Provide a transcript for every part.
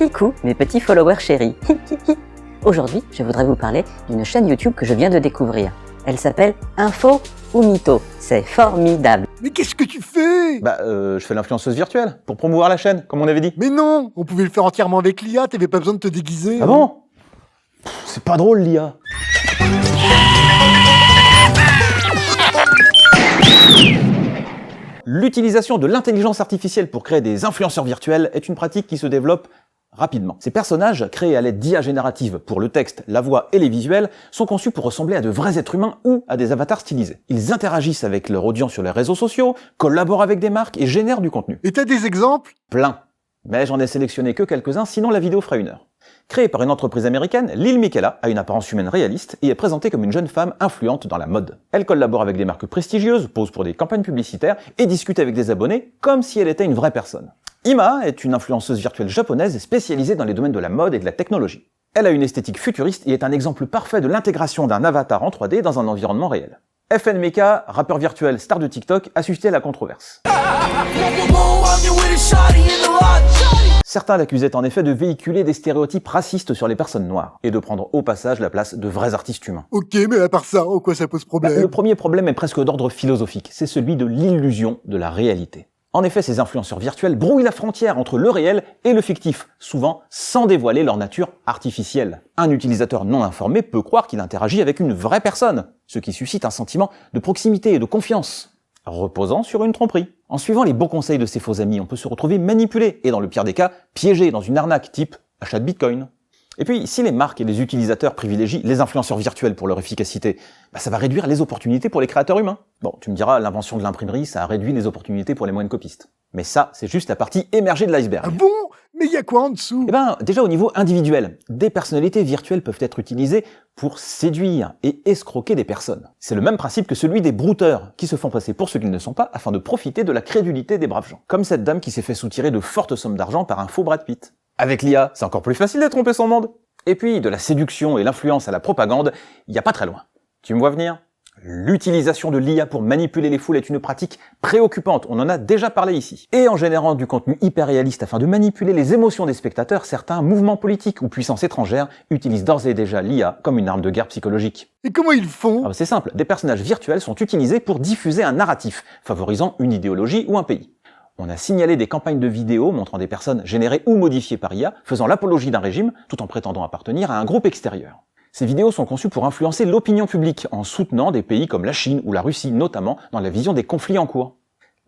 Kikou, mes petits followers chéris. Aujourd'hui, je voudrais vous parler d'une chaîne YouTube que je viens de découvrir. Elle s'appelle Info ou Mytho. C'est formidable. Mais qu'est-ce que tu fais? Je fais l'influenceuse virtuelle, pour promouvoir la chaîne, comme on avait dit. Mais non, on pouvait le faire entièrement avec l'IA, t'avais pas besoin de te déguiser. Ah bon? C'est pas drôle, l'IA. L'utilisation de l'intelligence artificielle pour créer des influenceurs virtuels est une pratique qui se développe rapidement. Ces personnages, créés à l'aide d'IA générative pour le texte, la voix et les visuels, sont conçus pour ressembler à de vrais êtres humains ou à des avatars stylisés. Ils interagissent avec leur audience sur les réseaux sociaux, collaborent avec des marques et génèrent du contenu. Et t'as des exemples? Plein. Mais j'en ai sélectionné que quelques-uns, sinon la vidéo fera 1 heure. Créée par une entreprise américaine, Lil Miquela a une apparence humaine réaliste et est présentée comme une jeune femme influente dans la mode. Elle collabore avec des marques prestigieuses, pose pour des campagnes publicitaires et discute avec des abonnés comme si elle était une vraie personne. Ima est une influenceuse virtuelle japonaise spécialisée dans les domaines de la mode et de la technologie. Elle a une esthétique futuriste et est un exemple parfait de l'intégration d'un avatar en 3D dans un environnement réel. FNMK, rappeur virtuel star de TikTok, a suscité la controverse. Certains l'accusaient en effet de véhiculer des stéréotypes racistes sur les personnes noires, et de prendre au passage la place de vrais artistes humains. Ok, mais à part ça, en quoi ça pose problème? Le premier problème est presque d'ordre philosophique, c'est celui de l'illusion de la réalité. En effet, ces influenceurs virtuels brouillent la frontière entre le réel et le fictif, souvent sans dévoiler leur nature artificielle. Un utilisateur non informé peut croire qu'il interagit avec une vraie personne, ce qui suscite un sentiment de proximité et de confiance, reposant sur une tromperie. En suivant les bons conseils de ses faux amis, on peut se retrouver manipulé et dans le pire des cas, piégé dans une arnaque type achat de Bitcoin. Et puis, si les marques et les utilisateurs privilégient les influenceurs virtuels pour leur efficacité, ça va réduire les opportunités pour les créateurs humains. Bon, tu me diras, l'invention de l'imprimerie, ça a réduit les opportunités pour les moyennes copistes. Mais ça, c'est juste la partie émergée de l'iceberg. Ah bon? Mais y a quoi en dessous? Déjà au niveau individuel, des personnalités virtuelles peuvent être utilisées pour séduire et escroquer des personnes. C'est le même principe que celui des brouteurs, qui se font passer pour ce qu'ils ne sont pas afin de profiter de la crédulité des braves gens. Comme cette dame qui s'est fait soutirer de fortes sommes d'argent par un faux Brad Pitt. Avec l'IA, c'est encore plus facile de tromper son monde. Et puis, de la séduction et l'influence à la propagande, il n'y a pas très loin. Tu me vois venir? L'utilisation de l'IA pour manipuler les foules est une pratique préoccupante, on en a déjà parlé ici. Et en générant du contenu hyper réaliste afin de manipuler les émotions des spectateurs, certains mouvements politiques ou puissances étrangères utilisent d'ores et déjà l'IA comme une arme de guerre psychologique. Et comment ils font? C'est simple, des personnages virtuels sont utilisés pour diffuser un narratif, favorisant une idéologie ou un pays. On a signalé des campagnes de vidéos montrant des personnes générées ou modifiées par IA, faisant l'apologie d'un régime, tout en prétendant appartenir à un groupe extérieur. Ces vidéos sont conçues pour influencer l'opinion publique, en soutenant des pays comme la Chine ou la Russie, notamment dans la vision des conflits en cours.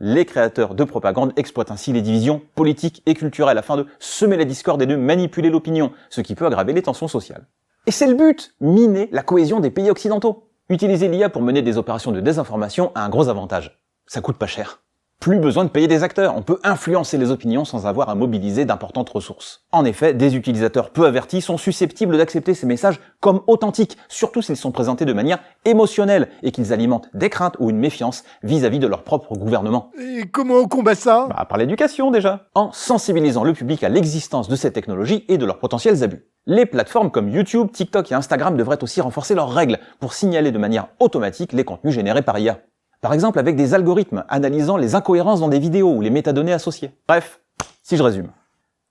Les créateurs de propagande exploitent ainsi les divisions politiques et culturelles afin de semer la discorde et de manipuler l'opinion, ce qui peut aggraver les tensions sociales. Et c'est le but, miner la cohésion des pays occidentaux. Utiliser l'IA pour mener des opérations de désinformation a un gros avantage. Ça coûte pas cher. Plus besoin de payer des acteurs, on peut influencer les opinions sans avoir à mobiliser d'importantes ressources. En effet, des utilisateurs peu avertis sont susceptibles d'accepter ces messages comme authentiques, surtout s'ils sont présentés de manière émotionnelle et qu'ils alimentent des craintes ou une méfiance vis-à-vis de leur propre gouvernement. Et comment on combat ça? Par l'éducation déjà, en sensibilisant le public à l'existence de ces technologies et de leurs potentiels abus. Les plateformes comme YouTube, TikTok et Instagram devraient aussi renforcer leurs règles pour signaler de manière automatique les contenus générés par IA. Par exemple avec des algorithmes analysant les incohérences dans des vidéos ou les métadonnées associées. Bref, si je résume.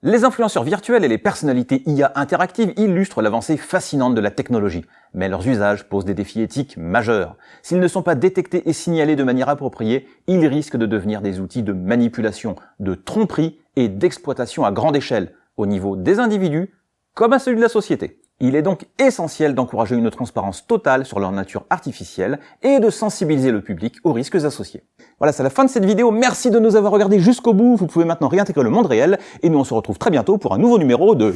Les influenceurs virtuels et les personnalités IA interactives illustrent l'avancée fascinante de la technologie, mais leurs usages posent des défis éthiques majeurs. S'ils ne sont pas détectés et signalés de manière appropriée, ils risquent de devenir des outils de manipulation, de tromperie et d'exploitation à grande échelle, au niveau des individus comme à celui de la société. Il est donc essentiel d'encourager une transparence totale sur leur nature artificielle et de sensibiliser le public aux risques associés. Voilà, c'est la fin de cette vidéo. Merci de nous avoir regardés jusqu'au bout. Vous pouvez maintenant réintégrer le monde réel et nous on se retrouve très bientôt pour un nouveau numéro de